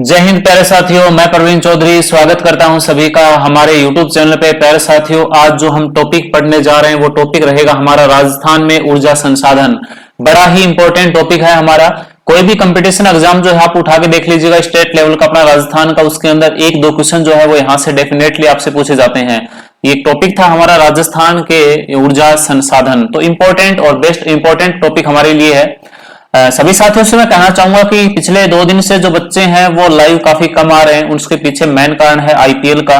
जय हिंद प्यारे साथियों, मैं प्रवीण चौधरी स्वागत करता हूं सभी का हमारे YouTube चैनल पे। प्यारे साथियों, आज जो हम टॉपिक पढ़ने जा रहे हैं वो टॉपिक रहेगा हमारा राजस्थान में ऊर्जा संसाधन। बड़ा ही इंपॉर्टेंट टॉपिक है हमारा। कोई भी कंपटीशन एग्जाम जो है आप उठा के देख लीजिएगा स्टेट लेवल का अपना राजस्थान का, उसके अंदर एक दो क्वेश्चन जो है वो यहाँ से डेफिनेटली आपसे पूछे जाते हैं। ये टॉपिक था हमारा राजस्थान के ऊर्जा संसाधन, तो इंपॉर्टेंट और बेस्ट इंपॉर्टेंट टॉपिक हमारे लिए है। सभी साथियों से मैं कहना चाहूंगा कि पिछले 2 दिन से जो बच्चे हैं वो लाइव काफी कम आ रहे हैं, उसके पीछे मेन कारण है आईपीएल का।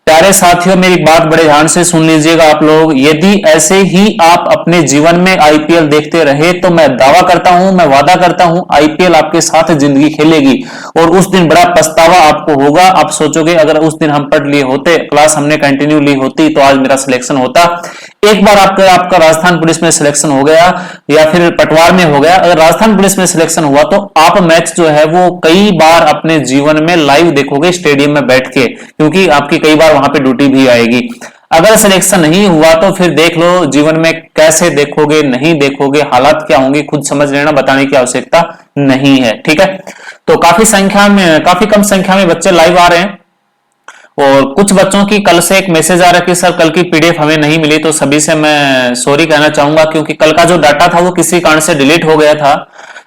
प्यारे साथियों, मेरी बात बड़े ध्यान से सुन लीजिएगा आप लोग। यदि ऐसे ही आप अपने जीवन में आईपीएल देखते रहे तो मैं दावा करता हूं, मैं वादा करता हूं, आईपीएल आपके साथ जिंदगी खेलेगी और उस दिन बड़ा पछतावा आपको होगा। आप सोचोगे अगर उस दिन हम पढ़ लिए होते, क्लास हमने कंटिन्यू ली होती तो आज मेरा सिलेक्शन होता। एक बार आपका राजस्थान पुलिस में सिलेक्शन हो गया या फिर पटवार में हो गया, अगर राजस्थान पुलिस में सिलेक्शन हुआ तो आप मैच जो है वो कई बार अपने जीवन में लाइव देखोगे स्टेडियम में बैठ के, क्योंकि आपकी कई बार वहां पे ड्यूटी भी आएगी। अगर सिलेक्शन नहीं हुआ तो फिर देख लो जीवन में कैसे देखोगे, नहीं देखोगे, हालात क्या होंगे खुद समझ लेना, बताने की आवश्यकता नहीं है। ठीक है, तो काफी कम संख्या में बच्चे लाइव आ रहे हैं और कुछ बच्चों की कल से एक मैसेज आ रहा है कि सर कल की पीडीएफ हमें नहीं मिली, तो सभी से मैं सॉरी कहना चाहूंगा क्योंकि कल का जो डाटा था वो किसी कारण से डिलीट हो गया था।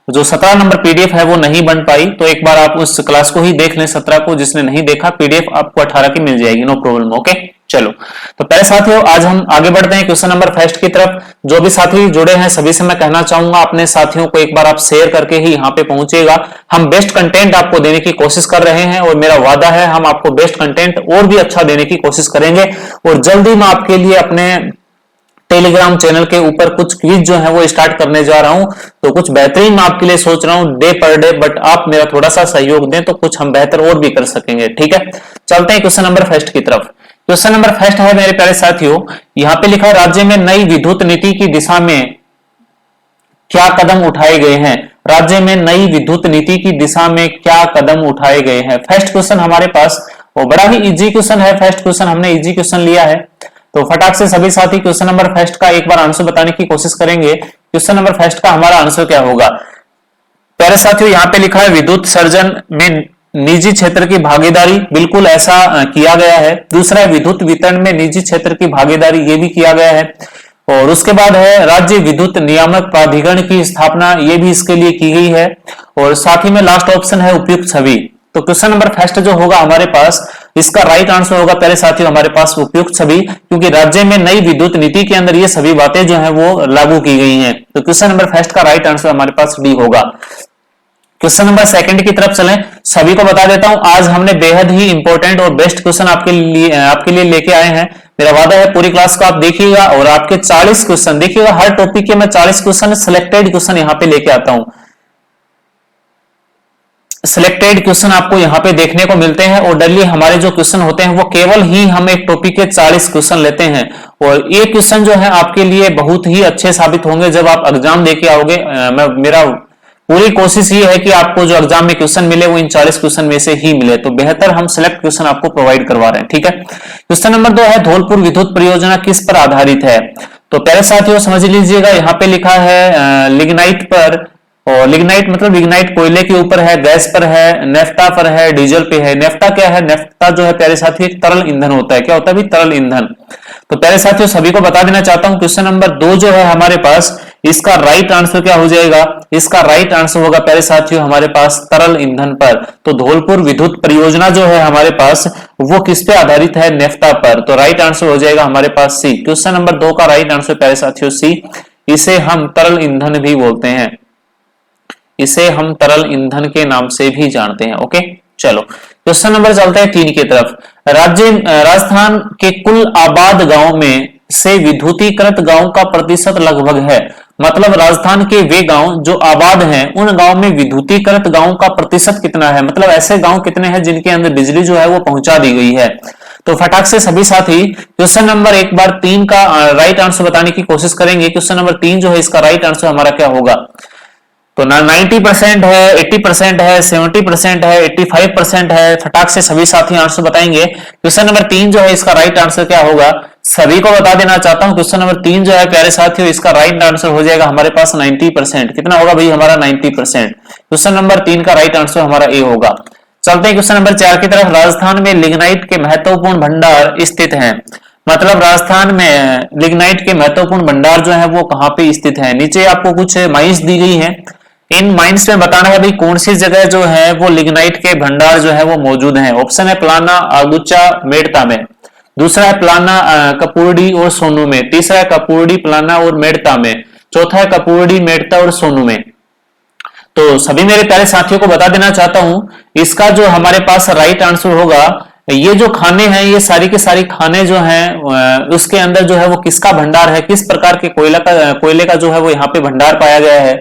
जो 17 नंबर पीडीएफ है वो नहीं बन पाई, तो एक बार आप उस क्लास को ही देख लें 17 को। जिसने नहीं देखा पीडीएफ आपको 18 की मिल जाएगी, नो प्रॉब्लम। ओके, चलो तो पहले साथियों आज हम आगे बढ़ते हैं क्वेश्चन नंबर फर्स्ट की तरफ। जो भी साथी जुड़े हैं सभी से मैं कहना चाहूंगा अपने साथियों को एक बार आप शेयर करके ही यहाँ पे पहुंचेगा। हम बेस्ट कंटेंट आपको देने की कोशिश कर रहे हैं और मेरा वादा है हम आपको बेस्ट कंटेंट और भी अच्छा देने की कोशिश करेंगे। और जल्दी मैं आपके लिए अपने टेलीग्राम चैनल के ऊपर कुछ क्विज जो है वो स्टार्ट करने जा रहा हूं, तो कुछ बेहतरीन मैं आपके लिए सोच रहा हूं डे पर डे, बट आप मेरा थोड़ा सा सहयोग दें तो कुछ हम बेहतर और भी कर सकेंगे। ठीक है, चलते हैं क्वेश्चन नंबर फर्स्ट की तरफ। क्वेश्चन नंबर फर्स्ट है मेरे प्यारे साथियों, यहां पे लिखा है राज्य में नई विद्युत नीति की दिशा में क्या कदम उठाए गए हैं। राज्य में नई विद्युत नीति की दिशा में क्या कदम उठाए गए हैं। फर्स्ट क्वेश्चन हमारे पास वो बड़ा ही इजी क्वेश्चन है। फर्स्ट क्वेश्चन हमने इजी क्वेश्चन लिया है, तो फटाक से सभी साथी क्वेश्चन नंबर फर्स्ट का एक बार आंसर बताने की कोशिश करेंगे। क्वेश्चन नंबर फर्स्ट का हमारा आंसर क्या होगा। प्यारे साथियों, यहाँ पे लिखा है विद्युत सर्जन में निजी क्षेत्र की भागीदारी, बिल्कुल ऐसा किया गया है। दूसरा है विद्युत वितरण में निजी क्षेत्र की भागीदारी, ये भी किया गया है। और उसके बाद है राज्य विद्युत नियामक प्राधिकरण की स्थापना, ये भी इसके लिए की गई है। और साथ ही में लास्ट ऑप्शन है उपयुक्त छवि। तो क्वेश्चन नंबर फर्स्ट जो होगा हमारे पास, इसका राइट आंसर होगा पहले साथियों हमारे पास उपयुक्त छवि, क्योंकि राज्य में नई विद्युत नीति के अंदर ये सभी बातें जो है वो लागू की गई हैं। तो क्वेश्चन नंबर फर्स्ट का राइट आंसर हमारे पास डी होगा। क्वेश्चन नंबर सेकंड की तरफ चलें। सभी को बता देता हूं आज हमने बेहद ही इंपॉर्टेंट और बेस्ट क्वेश्चन आपके लिए लेके आए हैं। मेरा वादा है पूरी क्लास को आप देखिएगा और आपके 40 क्वेश्चन देखिएगा, हर टॉपिक के मैं 40 क्वेश्चन सिलेक्टेड क्वेश्चन यहाँ पे लेके आता हूं। सिलेक्टेड क्वेश्चन आपको यहाँ पे देखने को मिलते हैं और डेली हमारे जो क्वेश्चन होते हैं वो केवल ही हम एक टॉपिक के 40 क्वेश्चन लेते हैं और ये क्वेश्चन जो है आपके लिए बहुत ही अच्छे साबित होंगे जब आप एग्जाम देके आओगे। मेरा पूरी कोशिश ये है कि आपको जो एग्जाम में क्वेश्चन मिले वो इन 40 क्वेश्चन में से ही मिले, तो बेहतर हम सिलेक्ट क्वेश्चन आपको प्रोवाइड करवा रहे हैं। ठीक है, क्वेश्चन नंबर 2 है धौलपुर विद्युत परियोजना किस पर आधारित है। तो पहले साथियों समझ लीजिएगा, यहाँ पे लिखा है लिग्नाइट पर, और लिग्नाइट मतलब लिग्नाइट कोयले के ऊपर है, गैस पर है, नेफ्टा पर है, डीजल पे है। नेफ्टा क्या है, नेफ्टा जो है प्यारे साथियों एक तरल ईंधन होता है। क्या होता है भी तरल ईंधन। तो प्यारे साथियों सभी को बता देना चाहता हूं क्वेश्चन नंबर 2 जो है हमारे पास, इसका राइट आंसर क्या हो जाएगा। इसका राइट आंसर होगा प्यारे साथियों हमारे पास तरल ईंधन पर। तो धौलपुर विद्युत परियोजना जो है हमारे पास वो किस पे आधारित है, नेफ्टा पर। तो राइट आंसर हो जाएगा हमारे पास सी। क्वेश्चन नंबर 2 का राइट आंसर प्यारे साथियों सी। इसे हम तरल ईंधन भी बोलते हैं, इसे हम तरल ईंधन के नाम से भी जानते हैं। ओके, चलो क्वेश्चन नंबर चलते हैं 3 की तरफ। राजस्थान के कुल आबाद गांव में से विद्युतीकृत गांव का प्रतिशत लगभग है। मतलब राजस्थान के वे गांव जो आबाद हैं उन गांव में विद्युतीकृत गांव का प्रतिशत कितना है, मतलब ऐसे गांव कितने हैं जिनके अंदर बिजली जो है वो पहुंचा दी गई है। तो फटाक से सभी साथी क्वेश्चन नंबर एक बार 3 का राइट आंसर बताने की कोशिश करेंगे। क्वेश्चन नंबर 3 जो है इसका राइट आंसर हमारा क्या होगा। तो 90% है, 80% है, 70% है, 85% है। फटाक से सभी साथी आंसर बताएंगे। क्वेश्चन नंबर 3 जो है इसका राइट आंसर क्या होगा, सभी को बता देना चाहता हूं। क्वेश्चन नंबर 3 जो है प्यारे साथियों इसका राइट आंसर हो जाएगा हमारे पास 90%। कितना होगा भाई हमारा 90%। क्वेश्चन नंबर 3 का राइट आंसर हमारा ए होगा। चलते हैं क्वेश्चन नंबर 4 की तरफ। राजस्थान में लिग्नाइट के महत्वपूर्ण भंडार स्थित हैं। मतलब राजस्थान में लिग्नाइट के महत्वपूर्ण भंडार जो है वो कहाँ पे स्थित है। नीचे आपको कुछ माइंस दी गई है, इन माइंस में बताना है भाई कौन सी जगह जो है वो लिग्नाइट के भंडार जो है वो मौजूद है। ऑप्शन है प्लाना, आगुचा, मेड़ता में। दूसरा है प्लाना, कपूरडी और सोनू में। तीसरा है कपूरडी, प्लाना और मेड़ता में। चौथा है कपूरडी, मेड़ता और सोनू में। तो सभी मेरे प्यारे साथियों को बता देना चाहता हूं, इसका जो हमारे पास राइट आंसर होगा, ये जो खाने हैं ये सारी के सारी खाने जो हैं उसके अंदर जो है वो किसका भंडार है, किस प्रकार के कोयले का जो है वो यहाँ पे भंडार पाया गया है।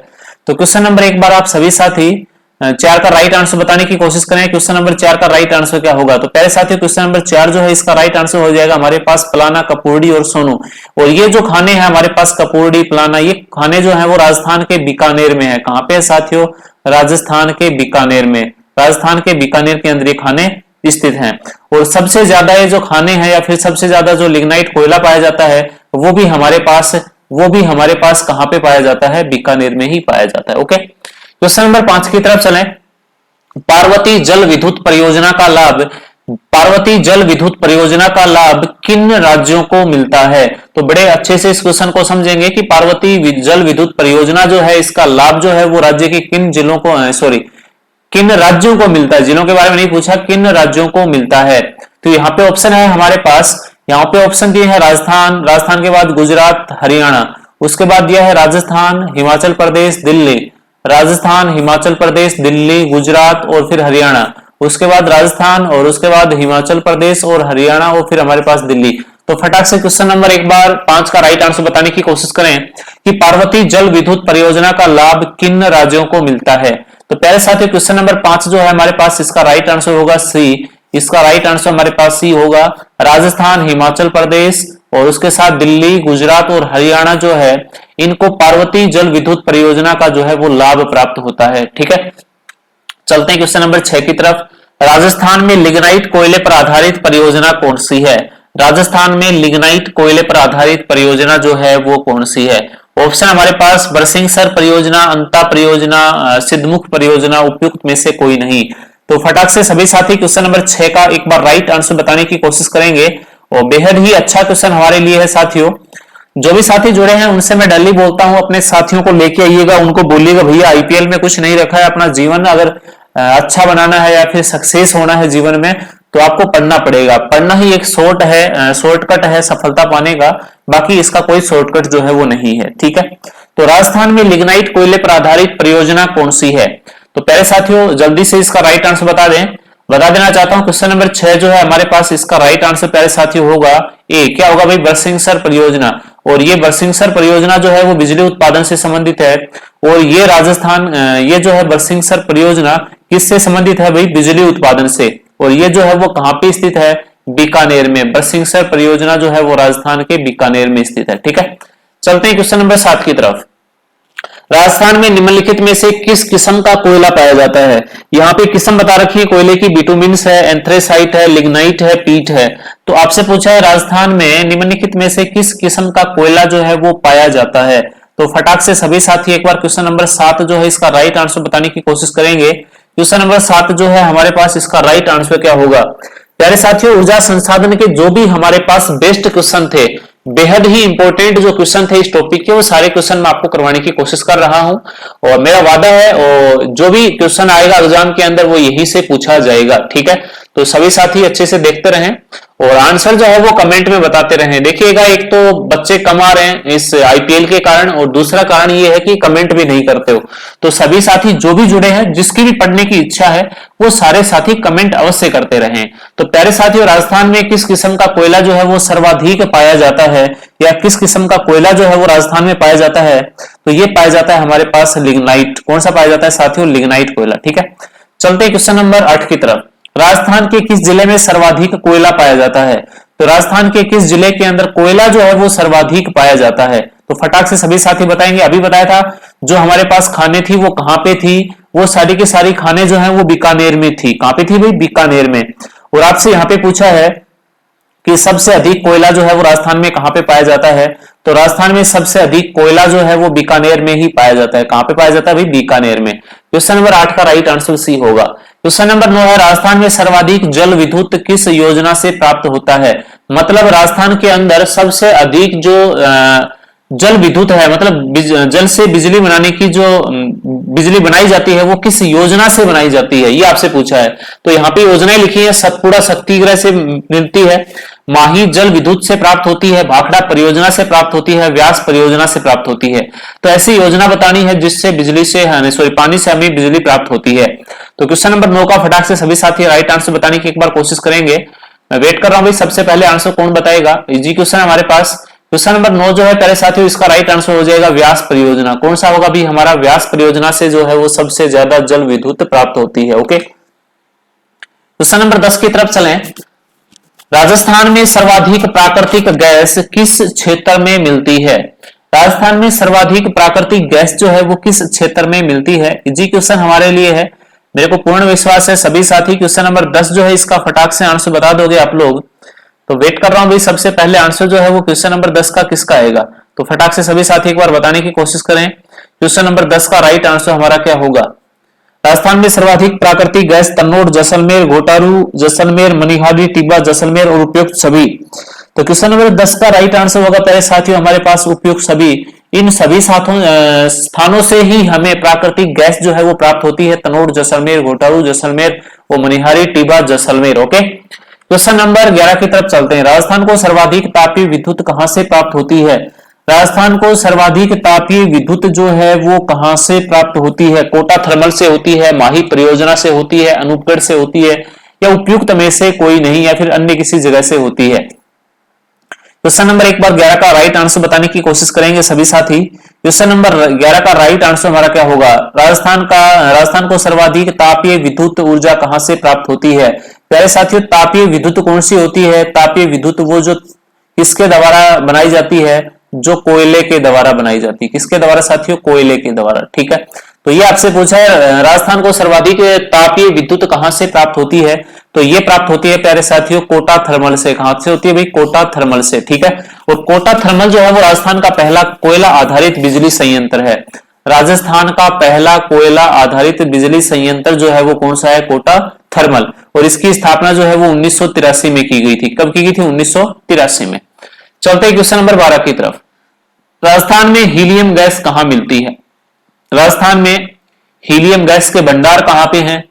तो क्वेश्चन नंबर एक बार आप सभी साथी 4 का राइट आंसर बताने की कोशिश करें। क्वेश्चन नंबर 4 का राइट आंसर क्या होगा। तो पहले साथी क्वेश्चन नंबर 4 जो है इसका राइट आंसर हो जाएगा हमारे पास प्लाना, कपूरडी और सोनू। और ये जो खाने हैं हमारे पास कपूरडी, प्लाना, ये खाने जो है वो राजस्थान के बीकानेर में है। कहां पे है साथियों, राजस्थान के बीकानेर में। राजस्थान के बीकानेर के अंदर ये खाने स्थित हैं। और सबसे ज्यादा ये जो खाने हैं या फिर सबसे ज्यादा जो लिग्नाइट कोयला पाया जाता है वो भी हमारे पास कहां पे पाया जाता है, बीकानेर में ही पाया जाता है। ओके, क्वेश्चन नंबर 5 की तरफ चलें। पार्वती जल विद्युत परियोजना का लाभ किन राज्यों को मिलता है। तो बड़े अच्छे से इस क्वेश्चन को समझेंगे कि पार्वती जल विद्युत परियोजना जो है इसका लाभ जो है वो राज्य के किन राज्यों को मिलता है। जिलों के बारे में नहीं पूछा, किन राज्यों को मिलता है। तो यहाँ पे ऑप्शन है हमारे पास, यहाँ पे ऑप्शन दिए हैं राजस्थान के बाद गुजरात, हरियाणा, उसके बाद दिया है राजस्थान, हिमाचल प्रदेश, दिल्ली। राजस्थान, हिमाचल प्रदेश, दिल्ली, गुजरात और फिर हरियाणा। उसके बाद राजस्थान और उसके बाद हिमाचल प्रदेश और हरियाणा और फिर हमारे पास दिल्ली। तो फटाक से क्वेश्चन नंबर एक बार 5 का राइट आंसर बताने की कोशिश करें कि पार्वती जल विद्युत परियोजना का लाभ किन राज्यों को मिलता है। तो पहले साथी क्वेश्चन नंबर 5 जो है हमारे पास इसका राइट आंसर होगा सी। इसका राइट आंसर हमारे पास सी होगा। राजस्थान, हिमाचल प्रदेश और उसके साथ दिल्ली, गुजरात और हरियाणा जो है इनको पार्वती जल विद्युत परियोजना का जो है वो लाभ प्राप्त होता है। ठीक है, चलते हैं क्वेश्चन नंबर 6 की तरफ। राजस्थान में लिग्नाइट कोयले पर आधारित परियोजना कौन सी है। राजस्थान में लिग्नाइट कोयले पर आधारित परियोजना जो है वो कौन सी है। ऑप्शन हमारे पास बरसिंगसर परियोजना, अंता परियोजना, सिद्धमुख परियोजना, उपयुक्त में से कोई नहीं। तो फटाक से सभी साथी क्वेश्चन नंबर 6 का एक बार राइट आंसर बताने की कोशिश करेंगे। और बेहद ही अच्छा क्वेश्चन हमारे लिए है साथियों। जो भी साथी जुड़े हैं उनसे मैं डेली बोलता हूं अपने साथियों को लेके आइएगा, उनको बोलिएगा भैया आईपीएल में कुछ नहीं रखा है, अपना जीवन अगर अच्छा बनाना है या फिर सक्सेस होना है जीवन में तो आपको पढ़ना पड़ेगा। पढ़ना ही एक शॉर्टकट है सफलता पाने का, बाकी इसका कोई शॉर्टकट जो है वो नहीं है। ठीक है, तो राजस्थान में लिग्नाइट कोयले पर आधारित परियोजना कौन सी है। तो पहले साथियों जल्दी से इसका राइट आंसर बता देना चाहता हूं। क्वेश्चन नंबर 6 जो है हमारे पास इसका राइट आंसर पहले साथियों होगा ए। क्या होगा भाई, बरसिंगसर परियोजना। और ये बरसिंगसर परियोजना जो है वो बिजली उत्पादन से संबंधित है। और ये ये जो है बरसिंगसर परियोजना किससे संबंधित है भाई, बिजली उत्पादन से। और ये जो है वो कहां पे स्थित है, बीकानेर में। बरसिंगसर परियोजना जो है वो राजस्थान के बीकानेर में स्थित है। ठीक है, चलते हैं क्वेश्चन नंबर 7 की तरफ। राजस्थान में निम्नलिखित में से किस किस्म का कोयला पाया जाता है। यहाँ पे किस्म बता रखी है कोयले की, बिटुमिन्स है, एंथ्रेसाइट है, लिग्नाइट है, पीट है। तो आपसे पूछा है राजस्थान में निम्नलिखित में से किस किस्म का कोयला जो है वो पाया जाता है। तो फटाक से सभी साथी एक बार क्वेश्चन नंबर 7 जो है इसका राइट आंसर बताने की कोशिश करेंगे। क्वेश्चन नंबर 7 जो है हमारे पास इसका राइट आंसर क्या होगा। प्यारे साथियों, ऊर्जा संसाधन के जो भी हमारे पास बेस्ट क्वेश्चन थे, बेहद ही इंपॉर्टेंट जो क्वेश्चन थे इस टॉपिक के, वो सारे क्वेश्चन मैं आपको करवाने की कोशिश कर रहा हूं। और मेरा वादा है और जो भी क्वेश्चन आएगा एग्जाम के अंदर वो यहीं से पूछा जाएगा। ठीक है, तो सभी साथी अच्छे से देखते रहें और आंसर जो है वो कमेंट में बताते रहें। देखिएगा, एक तो बच्चे कम आ रहे हैं इस आईपीएल के कारण, और दूसरा कारण ये है कि कमेंट भी नहीं करते हो। तो सभी साथी जो भी जुड़े हैं, जिसकी भी पढ़ने की इच्छा है, वो सारे साथी कमेंट अवश्य करते रहें। तो प्यारे साथियों, राजस्थान में किस किस्म का कोयला जो है वो सर्वाधिक पाया जाता है, या किस किस्म का कोयला जो है वो राजस्थान में पाया जाता है। तो ये पाया जाता है हमारे पास लिग्नाइट। कौन सा पाया जाता है साथियों, लिग्नाइट कोयला। ठीक है, चलते हैं क्वेश्चन नंबर 8 की तरफ। राजस्थान के किस जिले में सर्वाधिक कोयला पाया जाता है। तो राजस्थान के किस जिले के अंदर कोयला जो है वो सर्वाधिक पाया जाता है। तो फटाक से सभी साथी बताएंगे। अभी बताया था जो हमारे पास खाने थी वो कहां पे थी, वो सारी की सारी खाने जो है वो बीकानेर में थी। कहां पे थी भाई, बीकानेर में। और आपसे यहाँ पे पूछा है कि सबसे अधिक कोयला जो है वो राजस्थान में कहां पे पाया जाता है। तो राजस्थान में सबसे अधिक कोयला जो है वो बीकानेर में ही पाया जाता है। कहां पे पाया जाता है भाई? बीकानेर में। क्वेश्चन नंबर 8 का राइट आंसर सी होगा। क्वेश्चन नंबर 9 है, राजस्थान में सर्वाधिक जल विद्युत किस योजना से प्राप्त होता है? मतलब राजस्थान के अंदर सबसे अधिक जो जल विद्युत है, मतलब जल से बिजली बनाने की जो बिजली बनाई जाती है वो किस योजना से बनाई जाती है, ये आपसे पूछा है। तो यहाँ पे योजनाएं लिखी है, सतपुड़ा शक्तिगृह से मिलती है, माही जल विद्युत से प्राप्त होती है, भाखड़ा परियोजना से प्राप्त होती है, व्यास परियोजना से प्राप्त होती है। तो ऐसी योजना बतानी है जिससे बिजली से पानी से हमें बिजली प्राप्त होती है। तो क्वेश्चन नंबर 9 का फटाक से सभी साथी राइट आंसर बताने की एक बार कोशिश करेंगे। मैं वेट कर रहा हूं भाई, सबसे पहले आंसर कौन बताएगा। इजी क्वेश्चन हमारे पास। क्वेश्चन नंबर 9 जो है प्यारे साथियों, इसका राइट आंसर हो जाएगा व्यास परियोजना। कौन सा होगा भी? हमारा व्यास परियोजना से जो है वो सबसे ज्यादा जल विद्युत प्राप्त होती है। ओके, क्वेश्चन नंबर 10 की तरफ चलें। राजस्थान में सर्वाधिक प्राकृतिक गैस किस क्षेत्र में मिलती है? राजस्थान में सर्वाधिक प्राकृतिक गैस जो है वो किस क्षेत्र में मिलती है? इजी क्वेश्चन हमारे लिए है, मेरे को पूर्ण विश्वास है सभी साथी क्वेश्चन नंबर 10 जो है इसका फटाक से आंसर बता दोगे आप लोग। तो वेट कर रहा हूं भाई, सबसे पहले आंसर जो है वो क्वेश्चन नंबर 10 का किसका आएगा? तो फटाक से सभी साथी एक बार बताने की कोशिश करें। क्वेश्चन नंबर 10 का राइट आंसर हमारा क्या होगा? राजस्थान में सर्वाधिक प्राकृतिक गैस तन्नोट, जैसलमेर, घोटारू, जैसलमेर, मनिहारी, टिब्बा, जैसलमेर और उपयुक्त सभी। तो क्वेश्चन नंबर 10 का राइट आंसर होगा प्यारे साथियों हमारे पास उपयुक्त सभी। इन सभी स्थानों से ही हमें प्राकृतिक गैस जो है वो प्राप्त होती है। तनोट, जैसलमेर, घोटारू, जैसलमेर और Manihari, Tibba, Jaisalmer. Okay, question number 11 की तरफ चलते हैं। राजस्थान को सर्वाधिक तापीय विद्युत कहां से प्राप्त होती है? राजस्थान को सर्वाधिक तापीय विद्युत जो है वो कहां से प्राप्त होती है? कोटा थर्मल से होती है, माही परियोजना से होती है, अनूपगढ़ से होती है, या उपयुक्त में से कोई नहीं, या फिर अन्य किसी जगह से होती है? क्वेश्चन नंबर एक बार 11 का राइट आंसर बताने की कोशिश करेंगे सभी साथी। क्वेश्चन नंबर 11 का राइट आंसर हमारा क्या होगा? राजस्थान को सर्वाधिक तापीय विद्युत ऊर्जा कहां से प्राप्त होती है? प्यारे साथियों, तापीय विद्युत कौन सी होती है? तापीय विद्युत वो जो किसके द्वारा बनाई जाती है? जो कोयले के द्वारा बनाई जाती है। किसके द्वारा साथियों? कोयले के द्वारा। ठीक है, तो ये आपसे पूछा है राजस्थान को सर्वाधिक तापीय विद्युत कहां से प्राप्त होती है? तो ये प्राप्त होती है प्यारे साथियों कोटा थर्मल से। कहां से होती है भाई? कोटा थर्मल से। ठीक है, और कोटा थर्मल जो है वो राजस्थान का पहला कोयला आधारित बिजली संयंत्र है। राजस्थान का पहला कोयला आधारित बिजली संयंत्र जो है वो कौन सा है? कोटा थर्मल। और इसकी स्थापना जो है वो 1983 में की गई थी। कब की गई थी? 1983 में। चलते हैं क्वेश्चन नंबर 12 की तरफ। राजस्थान में हीलियम गैस कहां मिलती है? राजस्थान में हीलियम गैस के भंडार कहां पे हैं?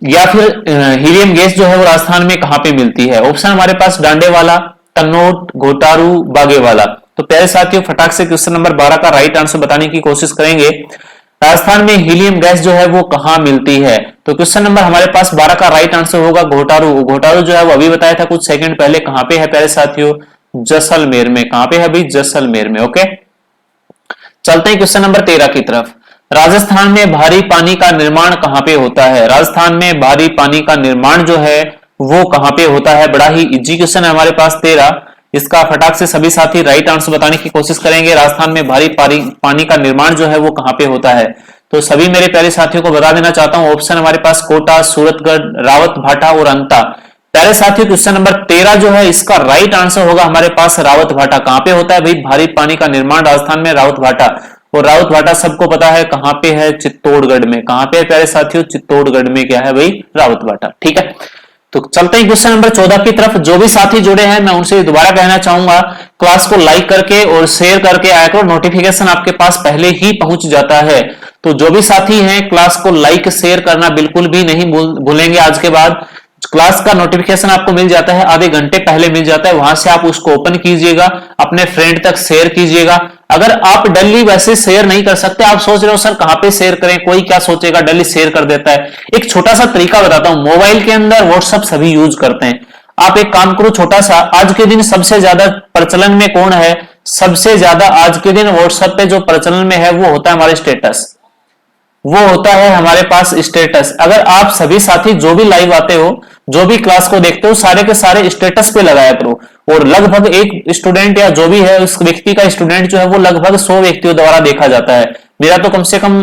या फिर हीलियम गैस जो है वो राजस्थान में कहां पे मिलती है? ऑप्शन हमारे पास डांडेवाला, तन्नोट, घोटारू, बागेवाला। तो प्यारे साथियों फटाक से क्वेश्चन नंबर 12 का राइट आंसर बताने की कोशिश करेंगे। राजस्थान में हीलियम गैस जो है वो कहां मिलती है? तो क्वेश्चन नंबर हमारे पास 12 का राइट आंसर होगा घोटारू। घोटारू जो है वो अभी बताया था कुछ सेकंड पहले, कहां पे है प्यारे साथियों? जैसलमेर में। कहां पे है भाई? जैसलमेर में। ओके, चलते हैं क्वेश्चन नंबर 13 की तरफ। राजस्थान में भारी पानी का निर्माण कहां पे होता है? राजस्थान में भारी पानी का निर्माण जो है वो कहां पे होता है? बड़ा ही इजी क्वेश्चन है हमारे पास 13। इसका फटाक से सभी साथी राइट आंसर बताने की कोशिश करेंगे। राजस्थान में भारी पानी का निर्माण जो है वो कहां पे होता है? तो सभी मेरे प्यारे साथियों को बता देना चाहता हूं, ऑप्शन हमारे पास कोटा, सूरतगढ़, रावत भाटा और अंता। प्यारे साथियों क्वेश्चन नंबर 13 जो है इसका राइट आंसर होगा हमारे पास रावत भाटा। कहां पे होता है भाई? भारी पानी का निर्माण राजस्थान में रावत भाटा। और रावत भाटा सबको पता है कहां पे है? चित्तौड़गढ़ में। कहां पे है प्यारे साथियों? चित्तौड़गढ़ में क्या है भाई? रावत भाटा। ठीक है, तो चलते हैं क्वेश्चन नंबर 14 की तरफ। जो भी साथी जुड़े हैं मैं उनसे दोबारा कहना चाहूंगा, क्लास को लाइक करके और शेयर करके आया करो, नोटिफिकेशन आपके पास पहले ही पहुंच जाता है। तो जो भी साथी हैं क्लास को लाइक शेयर करना बिल्कुल भी नहीं भूलेंगे। आज के बाद क्लास का नोटिफिकेशन आपको मिल जाता है, आधे घंटे पहले मिल जाता है, वहां से आप उसको ओपन कीजिएगा, अपने फ्रेंड तक शेयर कीजिएगा। अगर आप डेली वैसे शेयर नहीं कर सकते, आप सोच रहे हो सर कहां पे शेयर करें, कोई क्या सोचेगा, डेली शेयर कर देता है। एक छोटा सा तरीका बताता हूं, मोबाइल के अंदर व्हाट्सएप सभी यूज करते हैं। आप एक काम करो छोटा सा, आज के दिन सबसे ज्यादा प्रचलन में कौन है? सबसे ज्यादा आज के दिन व्हाट्सएप पे जो प्रचलन में है वो होता है हमारे स्टेटस, वो होता है हमारे पास स्टेटस। अगर आप सभी साथी जो भी लाइव आते हो, जो भी क्लास को देखते हो, सारे के सारे स्टेटस पे लगाया करो। और लगभग एक स्टूडेंट या जो भी है उस व्यक्ति का स्टूडेंट जो है वो लगभग 100 व्यक्तियों द्वारा देखा जाता है। मेरा तो कम से कम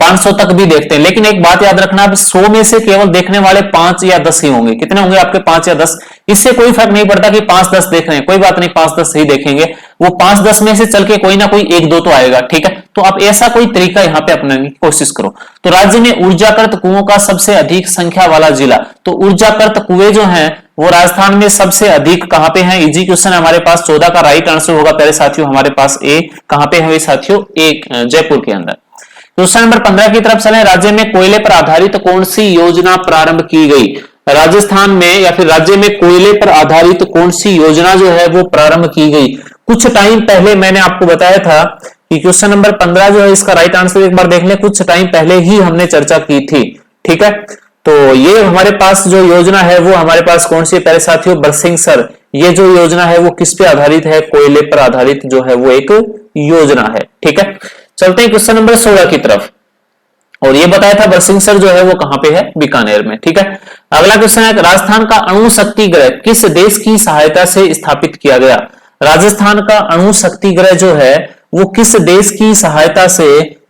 500 तक भी देखते हैं, लेकिन एक बात याद रखना, अब 100 में से केवल देखने वाले 5 या 10 ही होंगे। कितने होंगे आपके? 5 या 10। इससे कोई फर्क नहीं पड़ता कि 5-10 देख रहे हैं, कोई बात नहीं, 5-10 ही देखेंगे, वो 5-10 में से चल के कोई ना कोई 1-2 तो आएगा, ठीक है। तो आप ऐसा कोई तरीका यहाँ पे अपनाने की कोशिश करो। तो राज्य में ऊर्जाकृत कुओं का सबसे अधिक संख्या वाला जिला, तो ऊर्जाकृत कुएं जो है वो राजस्थान में सबसे अधिक कहां पे है? इजी क्वेश्चन है हमारे पास, 14 का राइट आंसर होगा प्यारे साथियों हमारे पास ए। कहां पे है साथियों? एक जयपुर के अंदर। क्वेश्चन नंबर 15 की तरफ चले। राज्य में कोयले पर आधारित कौन सी योजना प्रारंभ की गई? राजस्थान में या फिर राज्य में कोयले पर आधारित कौन सी योजना जो है वो प्रारंभ की गई? कुछ टाइम पहले मैंने आपको बताया था कि क्वेश्चन नंबर 15 जो है इसका राइट आंसर एक बार देख लें, कुछ टाइम पहले ही हमने चर्चा की थी, ठीक है। तो ये हमारे पास जो योजना है वो हमारे पास कौन सी है प्यारे साथियों? बरसिंह सर। ये जो योजना है वो किस पे आधारित है? कोयले पर आधारित जो है वो एक योजना है, ठीक है। चलते हैं क्वेश्चन नंबर 16 की तरफ। और ये बताया था बरसिंह सर जो है वो कहां पे है? बीकानेर में, ठीक है। अगला क्वेश्चन है, राजस्थान का अणु शक्ति ग्रह किस देश की सहायता से स्थापित किया गया? राजस्थान का अणु शक्ति ग्रह जो है वो किस देश की सहायता से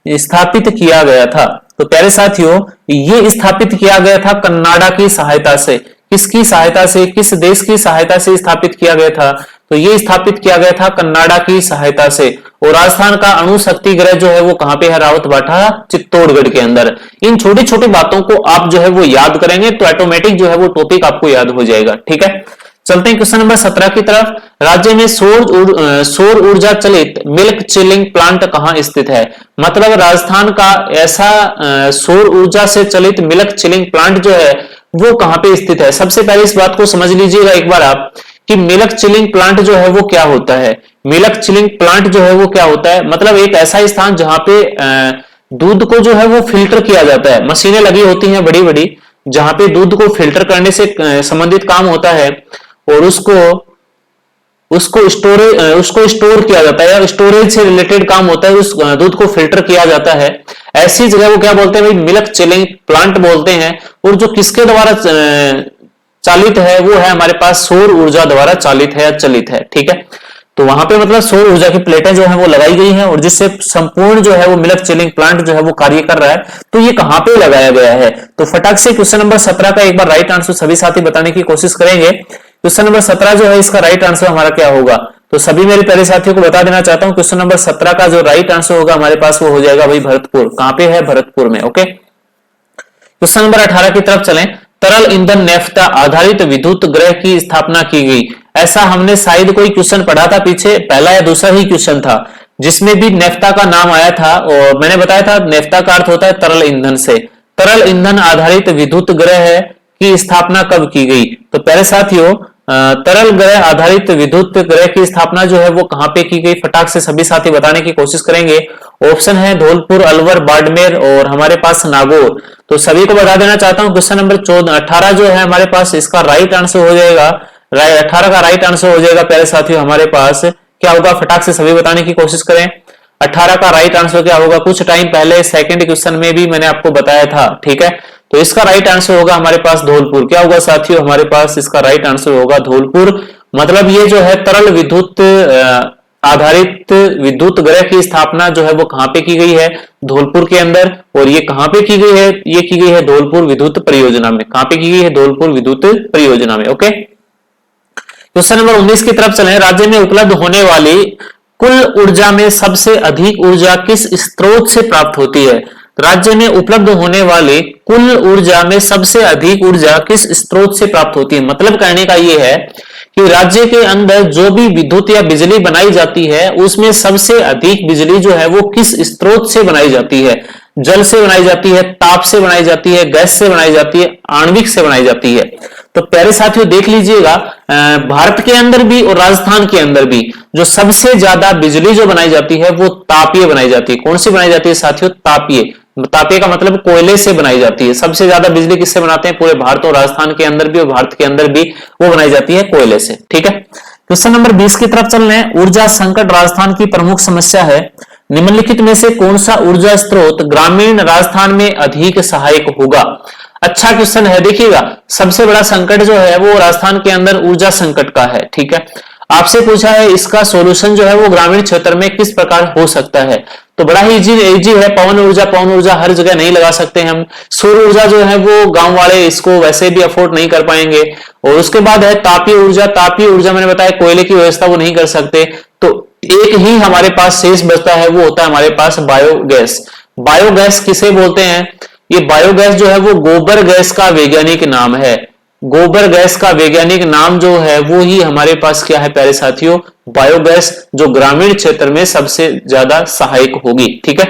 स्थापित किया गया था? तो प्यारे साथियों ये स्थापित किया गया था कनाडा की सहायता से। किसकी सहायता से? किस देश की सहायता से स्थापित किया गया था? तो ये स्थापित किया गया था कनाडा की सहायता से। और राजस्थान का अणु शक्ति ग्रह जो है वो कहां पे है? रावतभाटा चित्तौड़गढ़ के अंदर। इन छोटी छोटी बातों को आप जो है वो याद करेंगे तो ऑटोमेटिक जो है वो टॉपिक आपको याद हो जाएगा, ठीक है। चलते हैं क्वेश्चन नंबर 17 की तरफ। राज्य में सौर ऊर्जा चलित मिल्क चिलिंग प्लांट कहां स्थित है? मतलब राजस्थान का ऐसा सौर ऊर्जा से चलित मिल्क चिलिंग प्लांट जो है वो कहां पे स्थित है? सबसे पहले इस बात को समझ लीजिएगा एक बार आप कि मिल्क चिलिंग प्लांट जो है वो क्या होता है। मिल्क चिलिंग प्लांट जो है वो क्या होता है? मतलब एक ऐसा स्थान जहां पे दूध को जो है वो फिल्टर किया जाता है, मशीनें लगी होती हैं बड़ी बड़ी, जहां पे दूध को फिल्टर करने से संबंधित काम होता है और उसको स्टोर किया जाता है या स्टोरेज से रिलेटेड काम होता है, उस दूध को फिल्टर किया जाता है। ऐसी जगह वो क्या बोलते हैं भाई? मिल्क चिलिंग प्लांट बोलते हैं। और जो किसके द्वारा चालित है वो है हमारे पास सौर ऊर्जा द्वारा चालित है या चलित है, ठीक है। तो वहां पे मतलब सौर ऊर्जा की प्लेटें जो है वो लगाई गई हैं और जिससे संपूर्ण जो है वो मिल्क चिलिंग प्लांट जो है वो कार्य कर रहा है। तो ये कहां पे लगाया गया है? तो फटाक से क्वेश्चन नंबर 17 का एक बार राइट आंसर सभी साथी बताने की कोशिश करेंगे। क्वेश्चन नंबर 17 जो है इसका राइट आंसर हमारा क्या होगा? तो सभी मेरे पहले साथियों को बता देना चाहता हूं, क्वेश्चन नंबर 17 का जो राइट आंसर होगा हमारे पास वो हो जाएगा भाई भरतपुर। कहां पे है? भरतपुर में, ओके। क्वेश्चन नंबर 18 की तरफ चलें। तरल ईंधन नेफ्ता आधारित विद्युत ग्रह की स्थापना की गई। ऐसा हमने शायद कोई क्वेश्चन पढ़ा था पीछे, पहला या दूसरा ही क्वेश्चन था जिसमें भी नेफ्ता का नाम आया था और मैंने बताया था नेफ्ता का अर्थ होता है तरल ईंधन से। तरल ईंधन आधारित विद्युत ग्रह की स्थापना कब की गई? तो पहले साथियों तरल ग्रह आधारित विद्युत ग्रह की स्थापना जो है वो कहां पे की गई? फटाक से सभी साथी बताने की कोशिश करेंगे। ऑप्शन है धौलपुर, अलवर, बाड़मेर और हमारे पास नागौर। तो सभी को बता देना चाहता हूं क्वेश्चन नंबर 18 जो है हमारे पास इसका राइट आंसर हो जाएगा, 18 का राइट आंसर हो जाएगा प्यारे साथियों हमारे पास क्या होगा? फटाक से सभी बताने की कोशिश करें। 18 का राइट आंसर क्या होगा? कुछ टाइम पहले सेकंड क्वेश्चन में भी मैंने आपको बताया था, ठीक है। तो इसका राइट आंसर होगा हमारे पास धौलपुर। क्या होगा साथियों? हमारे पास इसका राइट आंसर होगा धौलपुर। मतलब ये जो है तरल विद्युत आधारित विद्युत ग्रह की स्थापना जो है वो कहां पे की गई है? धौलपुर के अंदर। और ये कहां पे की गई है? ये की गई है धौलपुर विद्युत परियोजना में। कहां पे की गई है? धौलपुर विद्युत परियोजना में, ओके। क्वेश्चन नंबर 19 की तरफ चलें। राज्य में उपलब्ध होने वाली कुल ऊर्जा में सबसे अधिक ऊर्जा किस स्रोत से प्राप्त होती है? राज्य में उपलब्ध होने वाली कुल ऊर्जा में सबसे अधिक ऊर्जा किस स्रोत से प्राप्त होती है? मतलब कहने का यह है कि राज्य के अंदर जो भी विद्युत या बिजली बनाई जाती है उसमें सबसे अधिक बिजली जो है वो किस स्रोत से बनाई जाती है? जल से बनाई जाती है, ताप से बनाई जाती है, गैस से बनाई जाती है, आणविक से बनाई जाती है। तो प्यारे साथियों देख लीजिएगा भारत के अंदर भी और राजस्थान के अंदर भी जो सबसे ज्यादा बिजली जो बनाई जाती है वो तापीय बनाई जाती है। कौन सी बनाई जाती है साथियों? तापीय। तापीय का मतलब कोयले से बनाई जाती है। सबसे ज्यादा बिजली किससे बनाते हैं? पूरे भारत और राजस्थान के अंदर भी और भारत के अंदर भी वो बनाई जाती है कोयले से, ठीक है। क्वेश्चन नंबर 20 की तरफ चल रहे हैं। ऊर्जा संकट राजस्थान की प्रमुख समस्या है। निम्नलिखित में से कौन सा ऊर्जा स्रोत ग्रामीण राजस्थान में अधिक सहायक होगा? अच्छा क्वेश्चन है। देखिएगा सबसे बड़ा संकट जो है वो राजस्थान के अंदर ऊर्जा संकट का है, ठीक है। आपसे पूछा है इसका सॉल्यूशन जो है वो ग्रामीण क्षेत्र में किस प्रकार हो सकता है? तो बड़ा ही इजी है। पवन ऊर्जा हर जगह नहीं लगा सकते हम। सौर ऊर्जा जो है वो गांव वाले इसको वैसे भी अफोर्ड नहीं कर पाएंगे। और उसके बाद है तापीय ऊर्जा मैंने बताया कोयले की व्यवस्था वो नहीं कर सकते। तो एक ही हमारे पास शेष बचता है, वो होता है हमारे पास बायोगैस। बायोगैस किसे बोलते हैं? ये बायोगैस जो है वो गोबर गैस का वैज्ञानिक नाम है। गोबर गैस का वैज्ञानिक नाम जो है वो ही हमारे पास क्या है प्यारे साथियों? बायोगैस, जो ग्रामीण क्षेत्र में सबसे ज्यादा सहायक होगी। ठीक है,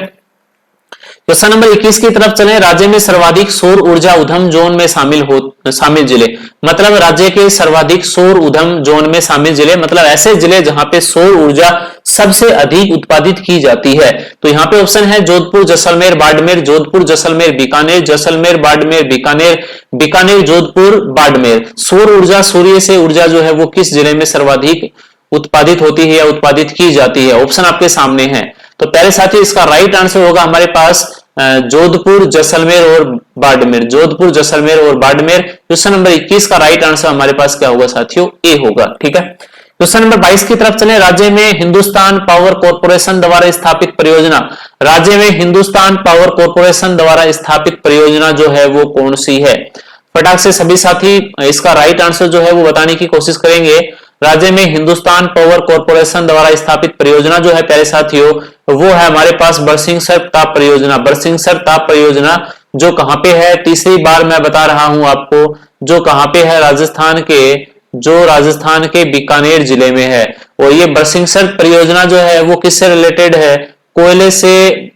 क्वेश्चन नंबर 21 की तरफ चलें। राज्य में सर्वाधिक सौर ऊर्जा उद्गम जोन में शामिल जिले, मतलब राज्य के सर्वाधिक सौर उद्गम जोन में शामिल जिले, मतलब ऐसे जिले जहां पे सौर ऊर्जा सबसे अधिक उत्पादित की जाती है। तो यहाँ पे ऑप्शन है जोधपुर, जैसलमेर, बाड़मेर, जोधपुर, जैसलमेर, बीकानेर, जैसलमेर, बाड़मेर, बीकानेर, बीकानेर, जोधपुर, बाड़मेर। सौर ऊर्जा, सूर्य से ऊर्जा जो है वो किस जिले में सर्वाधिक उत्पादित होती है या उत्पादित की जाती है? ऑप्शन आपके सामने है। तो पहले साथी इसका राइट आंसर होगा हमारे पास जोधपुर, जैसलमेर और बाड़मेर। जोधपुर, जैसलमेर और बाड़मेर। क्वेश्चन नंबर 21 का राइट आंसर हमारे पास क्या होगा साथियों? ए होगा। ठीक है, क्वेश्चन नंबर 22 की तरफ चले। राज्य में हिंदुस्तान पावर कॉर्पोरेशन द्वारा स्थापित परियोजना, राज्य में हिंदुस्तान पावर कॉर्पोरेशन द्वारा स्थापित परियोजना जो है वो कौन सी है? फटाक से सभी साथी इसका राइट आंसर जो है वो बताने की कोशिश करेंगे। राज्य में हिंदुस्तान पावर कॉर्पोरेशन द्वारा स्थापित परियोजना जो है प्यारे साथियों वो है हमारे पास बरसिंहसर ताप परियोजना। बरसिंहसर ताप परियोजना जो कहां पे है? तीसरी बार मैं बता रहा हूं आपको, जो कहां पे है? राजस्थान के बीकानेर जिले में है। और ये बरसिंहसर परियोजना जो है वो किससे रिलेटेड है? कोयले से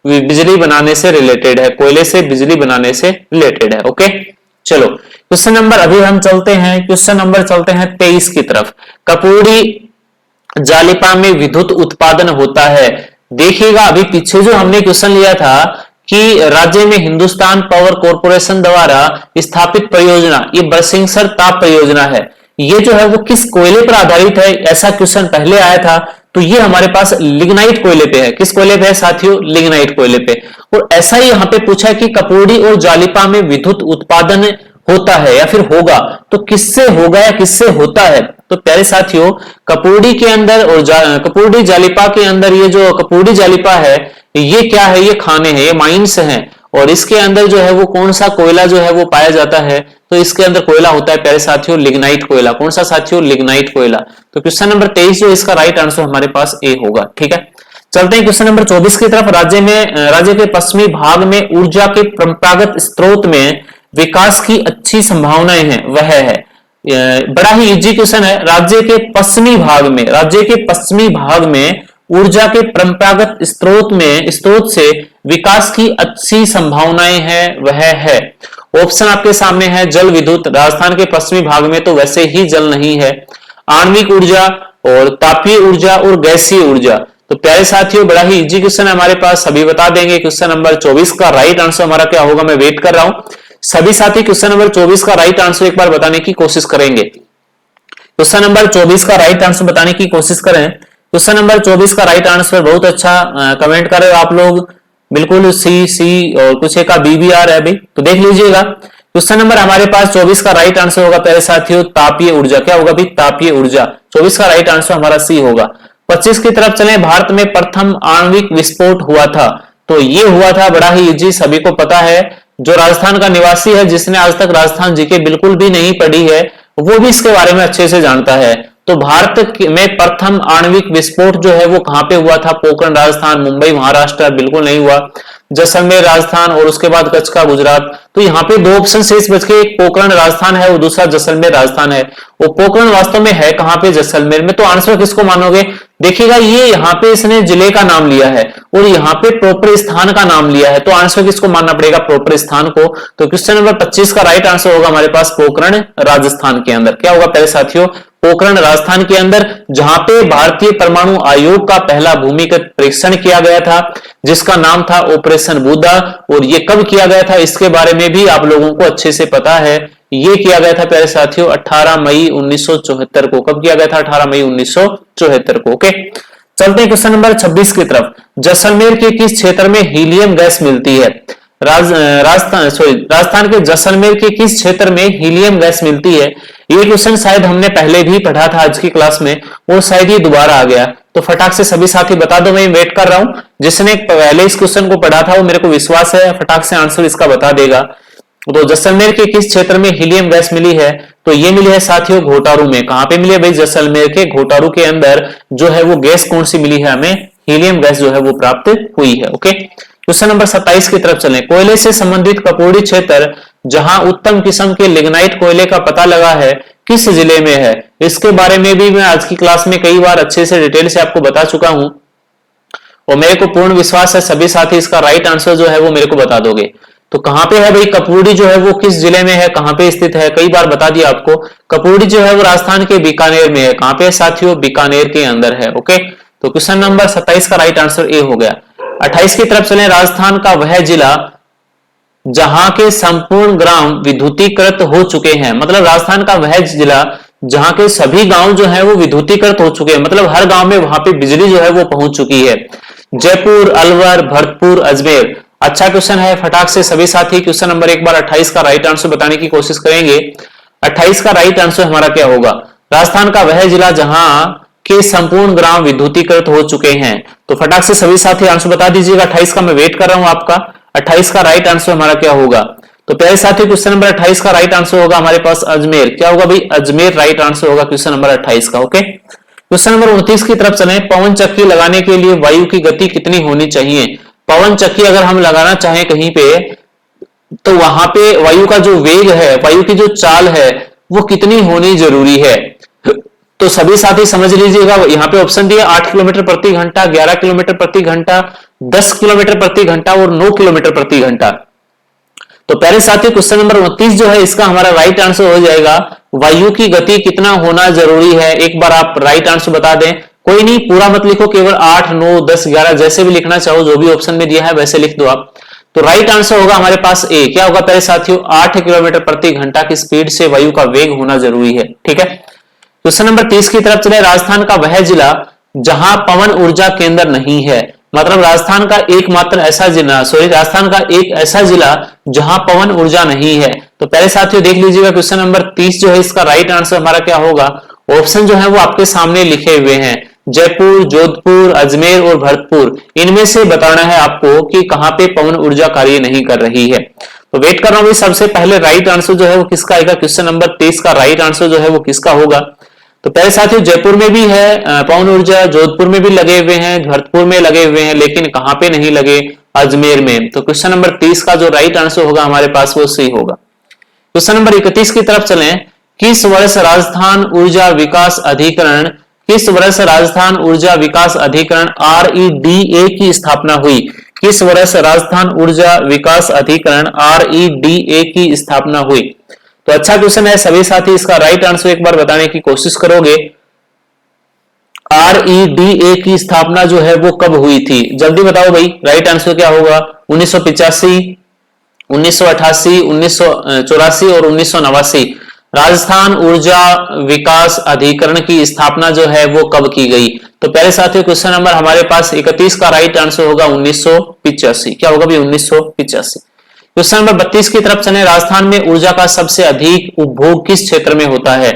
बिजली बनाने से रिलेटेड है। कोयले से बिजली बनाने से रिलेटेड है। ओके, चलो क्वेश्चन नंबर अभी हम चलते हैं, क्वेश्चन नंबर चलते हैं 23 की तरफ। कपूरी जालिपा में विद्युत उत्पादन होता है। देखिएगा अभी पीछे जो हमने क्वेश्चन लिया था कि राज्य में हिंदुस्तान पावर कॉर्पोरेशन द्वारा स्थापित परियोजना, ये बरसिंहसर ताप परियोजना है। ये जो है वो किस कोयले पर आधारित है? ऐसा क्वेश्चन पहले आया था। तो ये हमारे पास लिग्नाइट कोयले पे है। किस कोयले पे है साथियों? लिग्नाइट कोयले पे। और ऐसा ही यहाँ पे पूछा है कि कपूरी और जालिपा में विद्युत उत्पादन होता है या फिर होगा, तो किससे होगा या किससे होता है? तो प्यारे साथियों कपूरी के अंदर और कपूरी जालिपा के अंदर, ये जो कपूरी जालिपा है ये क्या है? ये खाने हैं, ये माइंस हैं। और इसके अंदर जो है वो कौन सा कोयला जो है वो पाया जाता है? तो इसके अंदर कोयला होता है प्यारे साथियों लिग्नाइट कोयला। कौन सा साथियों? लिग्नाइट कोयला। तो क्वेश्चन नंबर 23 जो इसका राइट आंसर हमारे पास ए होगा। ठीक है, चलते हैं क्वेश्चन नंबर 24 की तरफ। राज्य के पश्चिमी भाग में ऊर्जा के परंपरागत स्रोत में विकास की अच्छी संभावनाएं हैं, वह है। बड़ा ही इजी क्वेश्चन है। राज्य के पश्चिमी भाग में ऊर्जा के परंपरागत स्रोत से विकास की अच्छी संभावनाएं हैं, वह है। ऑप्शन आपके सामने है। जल विद्युत, राजस्थान के पश्चिमी भाग में तो वैसे ही जल नहीं है। आणविक ऊर्जा और तापीय ऊर्जा और गैसीय ऊर्जा। तो प्यारे साथियों बड़ा ही इजी क्वेश्चन है हमारे पास, सभी बता देंगे। क्वेश्चन नंबर 24 का राइट आंसर हमारा क्या होगा? मैं वेट कर रहा हूं। सभी साथी क्वेश्चन नंबर 24 का राइट आंसर एक बार बताने की कोशिश करेंगे। क्वेश्चन नंबर 24 का राइट आंसर बताने की कोशिश करें। क्वेश्चन नंबर 24 का राइट आंसर बहुत अच्छा कमेंट कर रहे हो आप लोग, बिल्कुल सी और कुछ एक का बी भी आ रहा है भाई, तो देख लीजिएगा। क्वेश्चन नंबर हमारे पास 24 का राइट आंसर होगा प्यारे साथियों तापीय ऊर्जा। क्या होगा भाई? तापीय ऊर्जा। 24 का राइट आंसर हमारा सी होगा। 25 की तरफ चलें। भारत में प्रथम आणविक विस्फोट हुआ था, तो ये हुआ था बड़ा ही इजी, सभी को पता है। जो राजस्थान का निवासी है जिसने आज तक राजस्थान जीके बिल्कुल भी नहीं पढ़ी है वो भी इसके बारे में अच्छे से जानता है। तो भारत में प्रथम आणविक विस्फोट जो है वो कहां पे हुआ था? पोखरण राजस्थान, मुंबई महाराष्ट्र बिल्कुल नहीं हुआ, जैसलमेर राजस्थान और उसके बाद कच्छ का गुजरात। तो यहाँ पे दो ऑप्शन शेष बच गए, एक पोखरण राजस्थान है और दूसरा जैसलमेर राजस्थान है। वो पोखरण वास्तव में है कहां पे? जैसलमेर में। तो आंसर किसको मानोगे? देखिएगा ये यहाँ पे इसने जिले का नाम लिया है और यहाँ पे प्रॉपर स्थान का नाम लिया है, तो आंसर किसको मानना पड़ेगा? प्रॉपर स्थान को। तो क्वेश्चन नंबर 25 का राइट आंसर होगा हमारे पास पोखरण राजस्थान के अंदर। क्या होगा पहले साथियों? पोखरण राजस्थान के अंदर, जहां पे भारतीय परमाणु आयोग का पहला भूमिगत परीक्षण किया गया था जिसका नाम था ऑपरेशन बुधा। और ये कब किया गया था इसके बारे में भी आप लोगों को अच्छे से पता है। ये किया गया था प्यारे साथियों 18 मई 1974 को। कब किया गया था? 18 मई 1974 को। ओके, चलते हैं क्वेश्चन नंबर 26 की तरफ। जैसलमेर के किस क्षेत्र में हीलियम गैस मिलती है? राजस्थान के जैसलमेर के किस क्षेत्र में हीलियम गैस मिलती है? ये क्वेश्चन शायद हमने पहले भी पढ़ा था आज की क्लास में और शायद ये दोबारा आ गया। तो फटाक से सभी साथी बता दो, मैं वेट कर रहा हूं। जिसने पहले इस क्वेश्चन को पढ़ा था वो मेरे को विश्वास है फटाक से आंसर इसका बता देगा। तो जैसलमेर के किस क्षेत्र में हीलियम गैस मिली है? तो ये मिली है साथियों घोटारू में। कहां पे मिली है भाई? जैसलमेर के घोटारू के अंदर जो है वो गैस कौन सी मिली है हमें? हीलियम गैस जो है वो प्राप्त हुई है। ओके, क्वेश्चन नंबर 27 की तरफ चलें। कोयले से संबंधित कपूरी क्षेत्र जहां उत्तम किस्म के लिग्नाइट कोयले का पता लगा है किस जिले में है? इसके बारे में भी मैं आज की क्लास में कई बार अच्छे से डिटेल से आपको बता चुका हूं और मेरे को पूर्ण विश्वास है सभी साथी इसका राइट आंसर जो है वो मेरे को बता दोगे। तो कहां पे है भाई कपूरी जो है वो किस जिले में है, कहां पे स्थित है? कई बार बता दिया आपको। कपूरी जो है वो राजस्थान के बीकानेर में है। कहां पे है साथियों? बीकानेर के अंदर है। ओके, तो क्वेश्चन नंबर 27 का राइट आंसर ए हो गया। 28 की तरफ चलें। राजस्थान का वह जिला जहां के संपूर्ण ग्राम विद्युतीकृत हो चुके हैं, मतलब राजस्थान का वह जिला जहां के सभी गांव जो है वो विद्युतीकृत हो चुके हैं, मतलब हर गांव में वहां पे बिजली जो है वो पहुंच चुकी है। जयपुर, अलवर, भरतपुर, अजमेर। अच्छा क्वेश्चन है, फटाक से सभी साथी क्वेश्चन नंबर एक बार 28 का राइट आंसर बताने की कोशिश करेंगे। 28 का राइट आंसर हमारा क्या होगा? राजस्थान का वह जिला जहां के संपूर्ण ग्राम विद्युतीकृत हो चुके हैं। तो फटाक से सभी साथी आंसर बता दीजिएगा। 28 का मैं वेट कर रहा हूं आपका। 28 का राइट आंसर हमारा क्या होगा? तो पहले साथी क्वेश्चन नंबर 28 का राइट आंसर होगा हमारे पास अजमेर। क्या होगा भाई? अजमेर राइट आंसर होगा क्वेश्चन नंबर 28 का। ओके, क्वेश्चन नंबर 29 की तरफ चलें। पवन चक्की लगाने के लिए वायु की गति कितनी होनी चाहिए? पवन चक्की अगर हम लगाना चाहें कहीं पे तो वहां पे वायु का जो वेग है, वायु की जो चाल है वो कितनी होनी जरूरी है? तो सभी साथी समझ लीजिएगा, यहाँ पे ऑप्शन दिया 8 किलोमीटर प्रति घंटा, 11 किलोमीटर प्रति घंटा, 10 किलोमीटर प्रति घंटा और 9 किलोमीटर प्रति घंटा। तो पहले साथी क्वेश्चन नंबर 29 जो है इसका हमारा राइट आंसर हो जाएगा वायु की गति कितना होना जरूरी है। एक बार आप राइट आंसर बता दें। कोई नहीं, पूरा मत लिखो, केवल 8, 9, 10, 11 जैसे भी लिखना चाहो, जो भी ऑप्शन में दिया है वैसे लिख दो आप। तो राइट आंसर होगा हमारे पास ए। क्या होगा पहले साथियों? 8 किलोमीटर प्रति घंटा की स्पीड से वायु का वेग होना जरूरी है। ठीक है, क्वेश्चन नंबर 30 की तरफ चले। राजस्थान का वह जिला जहां पवन ऊर्जा केंद्र नहीं है, मतलब राजस्थान का एकमात्र ऐसा जिला, राजस्थान का एक ऐसा जिला जहां पवन ऊर्जा नहीं है। तो पहले साथियों देख लीजिएगा क्वेश्चन नंबर 30 जो है इसका राइट आंसर हमारा क्या होगा? ऑप्शन जो है वो आपके सामने लिखे हुए हैं, जयपुर, जोधपुर, अजमेर और भरतपुर। इनमें से बताना है आपको कि कहां पे पवन ऊर्जा कार्य नहीं कर रही है। तो वेट कर रहा हूं, सबसे पहले राइट आंसर जो है वो किसका आएगा? क्वेश्चन नंबर 23 का राइट आंसर जो है वो किसका होगा? तो पहले साथियों जयपुर में भी है पवन ऊर्जा, जोधपुर में भी लगे हुए हैं, भरतपुर में लगे हुए हैं, लेकिन कहां पे नहीं लगे? अजमेर में। तो क्वेश्चन नंबर 30 का जो राइट आंसर होगा हमारे पास वो सही होगा। क्वेश्चन नंबर 31 की तरफ चलें। किस वर्ष राजस्थान ऊर्जा विकास अधिकरण, किस वर्ष राजस्थान ऊर्जा विकास अधिकरण REDA की स्थापना हुई? किस वर्ष राजस्थान ऊर्जा विकास अधिकरण REDA की स्थापना हुई? तो अच्छा क्वेश्चन है, सभी साथी इसका राइट आंसर एक बार बताने की कोशिश करोगे। REDA की स्थापना जो है वो कब हुई थी? जल्दी बताओ भाई, राइट आंसर क्या होगा? 1985, 1988, 1984 और 1989। राजस्थान ऊर्जा विकास अधिकरण की स्थापना जो है वो कब की गई? तो पहले साथियों क्वेश्चन नंबर हमारे पास 31 का राइट आंसर होगा 1985। क्या होगा भाई? 1985। क्वेश्चन नंबर 32 की तरफ चले। राजस्थान में ऊर्जा का सबसे अधिक उपभोग किस क्षेत्र में होता है?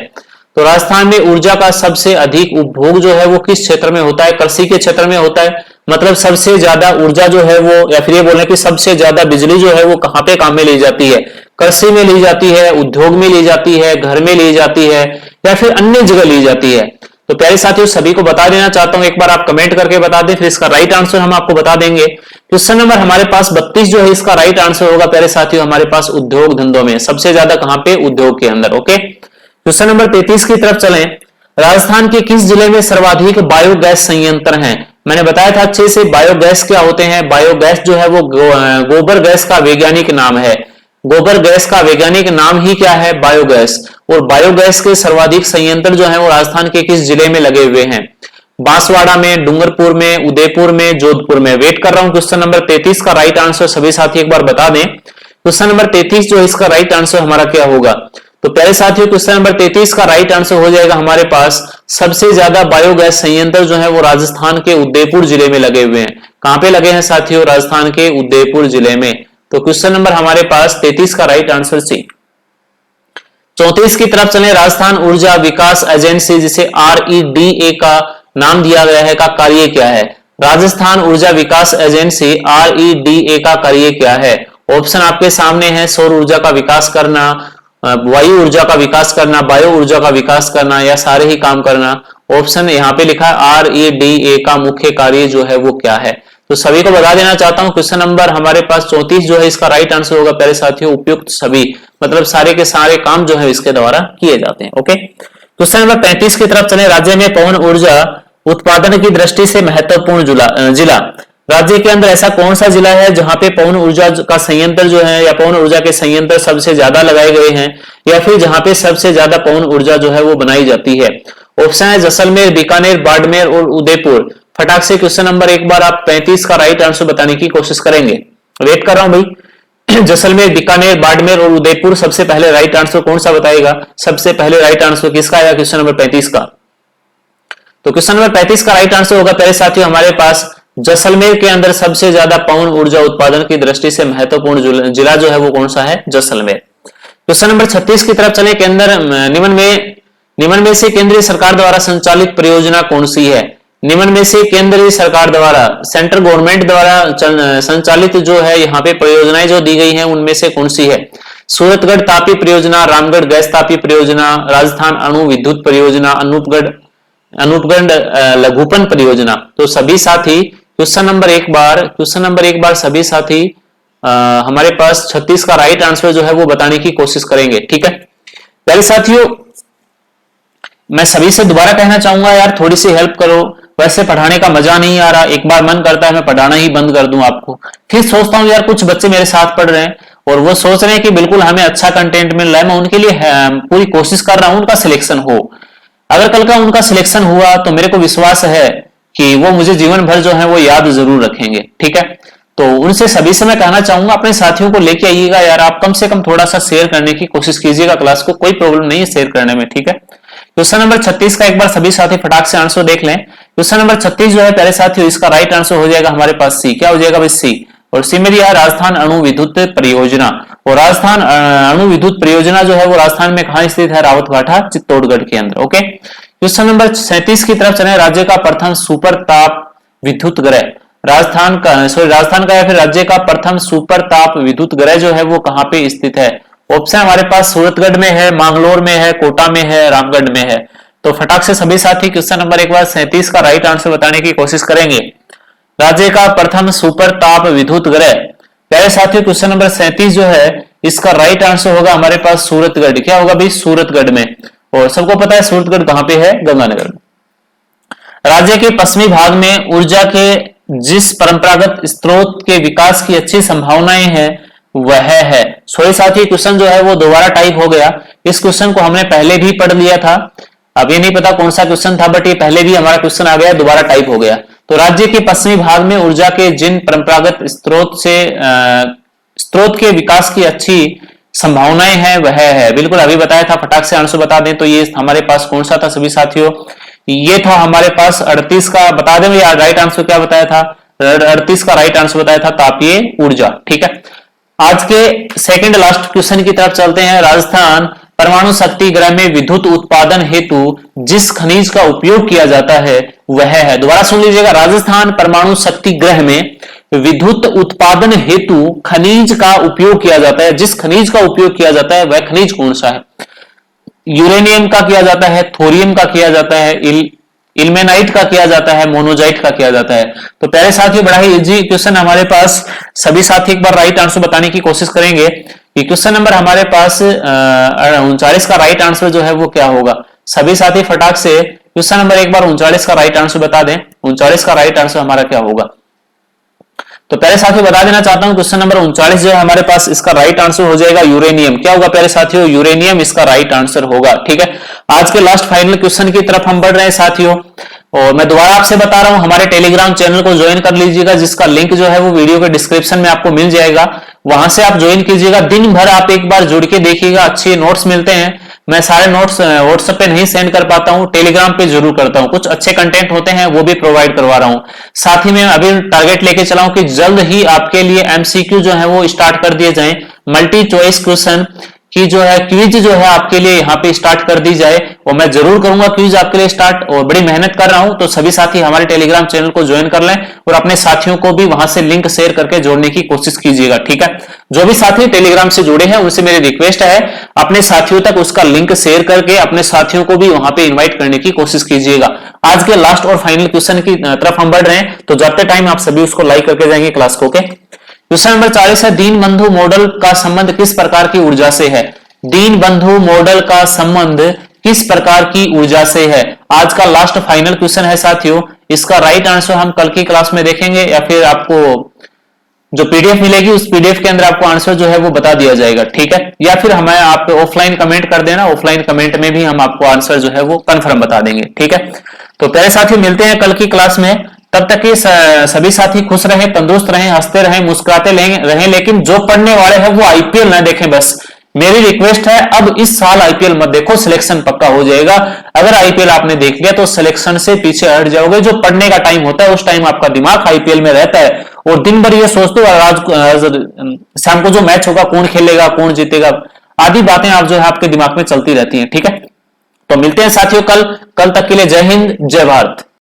तो राजस्थान में ऊर्जा का सबसे अधिक उपभोग जो है वो किस क्षेत्र में होता है? कृषि के क्षेत्र में होता है। मतलब सबसे ज्यादा ऊर्जा जो है वो, या फिर ये बोलना कि सबसे ज्यादा बिजली जो है वो कहां पे काम में ली जाती है? कृषि में ली जाती है, उद्योग में ली जाती है, घर में ली जाती है, या फिर अन्य जगह ली जाती है? तो पहले साथियों सभी को बता देना चाहता हूं, एक बार आप कमेंट करके बता दें, फिर इसका राइट आंसर हम आपको बता देंगे। क्वेश्चन नंबर हमारे पास 32 जो है इसका राइट आंसर होगा पहले साथियों हमारे पास उद्योग धंधों में, सबसे ज्यादा कहां पे? उद्योग के अंदर। ओके, क्वेश्चन नंबर 33 की तरफ चलें। राजस्थान के किस जिले में सर्वाधिक बायोगैस संयंत्र हैं? मैंने बताया था अच्छे से बायोगैस क्या होते हैं। बायोगैस जो है वो गोबर गैस का वैज्ञानिक नाम है। गोबर गैस का वैज्ञानिक नाम ही क्या है? बायोगैस। और बायोगैस के सर्वाधिक संयंत्र जो है वो राजस्थान के किस जिले में लगे हुए हैं? बांसवाड़ा में, डूंगरपुर में, उदयपुर में, जोधपुर में। वेट कर रहा हूं क्वेश्चन नंबर 33 का राइट आंसर सभी साथी एक बार बता दें। क्वेश्चन नंबर 33 जो इसका राइट आंसर हमारा क्या होगा? तो पहले साथियों क्वेश्चन नंबर 33 का राइट आंसर हो जाएगा हमारे पास सबसे ज्यादा बायोगैस संयंत्र जो है वो राजस्थान के उदयपुर जिले में लगे हुए हैं। कहां पे लगे हैं साथियों? राजस्थान के उदयपुर जिले में। तो क्वेश्चन नंबर हमारे पास 33 का राइट आंसर सी। 34 की तरफ चले। राजस्थान ऊर्जा विकास एजेंसी जिसे REDA का नाम दिया गया है का कार्य क्या है? राजस्थान ऊर्जा विकास एजेंसी REDA का कार्य क्या है? ऑप्शन आपके सामने है, सौर ऊर्जा का विकास करना, वायु ऊर्जा का विकास करना, बायो ऊर्जा का विकास करना, या सारे ही काम करना। ऑप्शन यहाँ पे लिखा है REDA का मुख्य कार्य जो है वो क्या है। तो सभी को बता देना चाहता हूं, क्वेश्चन नंबर हमारे पास 34 जो है इसका राइट आंसर होगा प्यारे साथियों, उपयुक्त सभी, मतलब सारे के सारे काम जो है इसके द्वारा किए जाते हैं। ओके, क्वेश्चन नंबर 35 की तरफ चले। राज्य में पवन ऊर्जा उत्पादन की दृष्टि से महत्वपूर्ण जिला, राज्य के अंदर ऐसा कौन सा जिला है जहां पे पवन ऊर्जा का संयंत्र जो है या पवन ऊर्जा के संयंत्र सबसे ज्यादा लगाए गए हैं, या फिर जहां पे सबसे ज्यादा पवन ऊर्जा जो है वो बनाई जाती है? ऑप्शन है जैसलमेर, बीकानेर, बाड़मेर और उदयपुर। फटाक से क्वेश्चन नंबर एक बार आप 35 का राइट आंसर बताने की कोशिश करेंगे। वेट कर रहा हूं भाई। जैसलमेर, बीकानेर, बाड़मेर और उदयपुर, सबसे पहले राइट आंसर कौन सा बताएगा? सबसे पहले राइट आंसर किसका आएगा क्वेश्चन नंबर 35 का? तो क्वेश्चन नंबर 35 का राइट आंसर होगा प्यारे साथियों हमारे पास जैसलमेर के अंदर सबसे ज्यादा पवन ऊर्जा उत्पादन की दृष्टि से महत्वपूर्ण जिला जो है वो कौन सा है? जैसलमेर। क्वेश्चन नंबर 36 की तरफ चले। केंद्र निम्न में से केंद्रीय सरकार द्वारा संचालित परियोजना कौन सी है? निम्न में से केंद्रीय सरकार द्वारा, सेंट्रल गवर्नमेंट द्वारा संचालित जो है यहाँ पे परियोजनाएं जो दी गई हैं उनमें से कौन सी है? सूरतगढ़ तापी परियोजना, रामगढ़ गैस तापी परियोजना, राजस्थान अणु विद्युत परियोजना, अनूपगढ़ लघुपन परियोजना। तो सभी साथी क्वेश्चन नंबर एक बार सभी साथी हमारे पास 36 का राइट आंसर जो है वो बताने की कोशिश करेंगे। ठीक है पहले साथियों, मैं सभी से दोबारा कहना चाहूंगा यार थोड़ी सी हेल्प करो। वैसे पढ़ाने का मजा नहीं आ रहा, एक बार मन करता है मैं पढ़ाना ही बंद कर दूं आपको, फिर सोचता हूं यार कुछ बच्चे मेरे साथ पढ़ रहे हैं और वो सोच रहे हैं कि बिल्कुल हमें अच्छा कंटेंट मिल रहा है, मैं उनके लिए पूरी कोशिश कर रहा हूं उनका सिलेक्शन हो। अगर कल का उनका सिलेक्शन हुआ तो मेरे को विश्वास है कि वो मुझे जीवन भर जो है वो याद जरूर रखेंगे। ठीक है, तो उनसे सभी से मैं कहना चाहूंगा अपने साथियों को लेके आइएगा यार, आप कम से कम थोड़ा सा शेयर करने की कोशिश कीजिएगा क्लास को, कोई प्रॉब्लम नहीं है शेयर करने में। ठीक है, क्वेश्चन नंबर 36 का एक बार सभी साथी फटाक से आंसर देख लें। क्वेश्चन नंबर 36 जो है प्यारे साथियों इसका राइट आंसर हो जाएगा हमारे पास सी। क्या हो जाएगा भाई? सी। और सी में दिया है राजस्थान अणु विद्युत परियोजना, और राजस्थान अणु विद्युत परियोजना जो है वो राजस्थान में कहां स्थित है? रावतभाटा चित्तौड़गढ़ के अंदर। ओके, क्वेश्चन नंबर 37 की तरफ चले। राज्य का प्रथम सुपर ताप विद्युत ग्रह, राजस्थान का या फिर राज्य का प्रथम सुपर ताप विद्युत ग्रह जो है वो कहां पे स्थित है? ऑप्शन हमारे पास सूरतगढ़ में है, मांगलोर में है, कोटा में है, रामगढ़ में है। तो फटाक से सभी साथी क्वेश्चन नंबर एक बार 37 का राइट आंसर बताने की कोशिश करेंगे। राज्य का प्रथम सुपर ताप विद्युत ग्रह, प्यारे साथियों क्वेश्चन नंबर 37 जो है इसका राइट आंसर होगा हमारे पास सूरतगढ़। क्या होगा भाई? सूरतगढ़ में। और सबको पता है सूरतगढ़ कहां पे है? गंगानगर में। राज्य के पश्चिमी भाग में ऊर्जा के जिस परंपरागत स्रोत के विकास की अच्छी संभावनाएं हैं वह है। सॉरी साथी, क्वेश्चन जो है वो दोबारा टाइप हो गया। इस क्वेश्चन को हमने पहले भी पढ़ लिया था, अब ये नहीं पता कौन सा क्वेश्चन था, बट ये पहले भी हमारा क्वेश्चन आ गया, दोबारा टाइप हो गया। तो राज्य के पश्चिमी भाग में ऊर्जा के जिन परंपरागत स्रोत के विकास की अच्छी संभावनाएं हैं वह है। बिल्कुल अभी बताया था, फटाक से आंसर बता दें तो ये हमारे पास कौन सा था सभी साथियों? ये था हमारे पास 38 का, बता दें यार राइट आंसर क्या बताया था? 38 का राइट आंसर बताया था तापीय ऊर्जा। ठीक है, आज के सेकंड लास्ट क्वेश्चन की तरफ चलते हैं। राजस्थान परमाणु शक्ति गृह में विद्युत उत्पादन हेतु जिस खनिज का उपयोग किया जाता है वह है। दोबारा सुन लीजिएगा, राजस्थान परमाणु शक्ति गृह में विद्युत उत्पादन हेतु खनिज का उपयोग किया जाता है, जिस खनिज का उपयोग किया जाता है वह खनिज कौन सा है? यूरेनियम का किया जाता है, थोरियम का किया जाता है, इल्मेनाइट का किया जाता है, मोनोजाइट का किया जाता है। तो प्यारे साथियों बड़ा ही इजी क्वेश्चन हमारे पास, सभी साथी एक बार राइट आंसर बताने की कोशिश करेंगे कि क्वेश्चन नंबर हमारे पास 39 का राइट आंसर जो है वो क्या होगा। सभी साथी फटाक से क्वेश्चन नंबर एक बार 39 का राइट आंसर बता दें। 39 का राइट आंसर हमारा क्या होगा? तो प्यारे साथियों बता देना चाहता हूं क्वेश्चन नंबर 39 जो है हमारे पास इसका राइट आंसर हो जाएगा यूरेनियम। क्या होगा प्यारे साथियों? यूरेनियम इसका राइट आंसर होगा। ठीक है, आज के लास्ट फाइनल क्वेश्चन की तरफ हम बढ़ रहे हैं साथियों, और मैं दोबारा आपसे बता रहा हूं हमारे टेलीग्राम चैनल को ज्वाइन कर लीजिएगा, जिसका लिंक जो है वो वीडियो के डिस्क्रिप्शन में आपको मिल जाएगा, वहां से आप ज्वाइन कीजिएगा। दिन भर आप एक बार जुड़ के देखिएगा, अच्छे नोट्स मिलते हैं। मैं सारे नोट्स व्हाट्सएप पे नहीं सेंड कर पाता हूं, टेलीग्राम पे जरूर करता हूं, कुछ अच्छे कंटेंट होते हैं वो भी प्रोवाइड करवा रहा हूं। साथ ही मैं अभी टारगेट लेके चला हूं कि जल्द ही आपके लिए एमसीक्यू जो है वो स्टार्ट कर दिए जाएं, मल्टी चॉइस क्वेश्चन कि जो है क्विज जो है आपके लिए यहाँ पे स्टार्ट कर दी जाए, और मैं जरूर करूंगा क्विज आपके लिए स्टार्ट, और बड़ी मेहनत कर रहा हूं। तो सभी साथी हमारे टेलीग्राम चैनल को ज्वाइन कर लें और अपने साथियों को भी वहां से लिंक शेयर करके जोड़ने की कोशिश कीजिएगा, ठीक है। जो भी साथी टेलीग्राम से जुड़े हैं उनसे मेरी रिक्वेस्ट है अपने साथियों तक उसका लिंक शेयर करके अपने साथियों को भी वहां पे इन्वाइट करने की कोशिश कीजिएगा। आज के लास्ट और फाइनल क्वेश्चन की तरफ हम बढ़ रहे हैं, तो जाते टाइम आप सभी उसको लाइक करके जाएंगे क्लास को, ओके। क्वेश्चन नंबर 40 है, दीनबंधु मॉडल का संबंध किस प्रकार की ऊर्जा से है? दीनबंधु मॉडल का संबंध किस प्रकार की ऊर्जा से है? आज का लास्ट फाइनल क्वेश्चन है साथियों। इसका राइट आंसर हम कल की क्लास में देखेंगे, या फिर आपको जो पीडीएफ मिलेगी उस पीडीएफ के अंदर आपको आंसर जो है वो बता दिया जाएगा, ठीक है। या फिर हमें आप ऑफलाइन कमेंट कर देना, ऑफलाइन कमेंट में भी हम आपको आंसर जो है वो कंफर्म बता देंगे, ठीक है। तो पहले साथी मिलते हैं कल की क्लास में, तब तक कि सभी साथी खुश रहें, तंदुरुस्त रहें, हंसते रहें, मुस्कुराते रहें, लेकिन जो पढ़ने वाले हैं वो आईपीएल ना देखें बस। मेरी रिक्वेस्ट है अब इस साल आईपीएल मत देखो, सिलेक्शन पक्का हो जाएगा। अगर आईपीएल आपने देख लिया तो सिलेक्शन से पीछे हट जाओगे। जो पढ़ने का टाइम होता है उस टाइम आपका दिमाग आईपीएल में रहता है, और दिन भर ये सोचते हो आज शाम को जो मैच होगा कौन खेलेगा, कौन जीतेगा, आदि बातें आप जो है आपके दिमाग में चलती रहती हैं, ठीक है। तो मिलते हैं साथियों कल तक के लिए जय हिंद, जय भारत।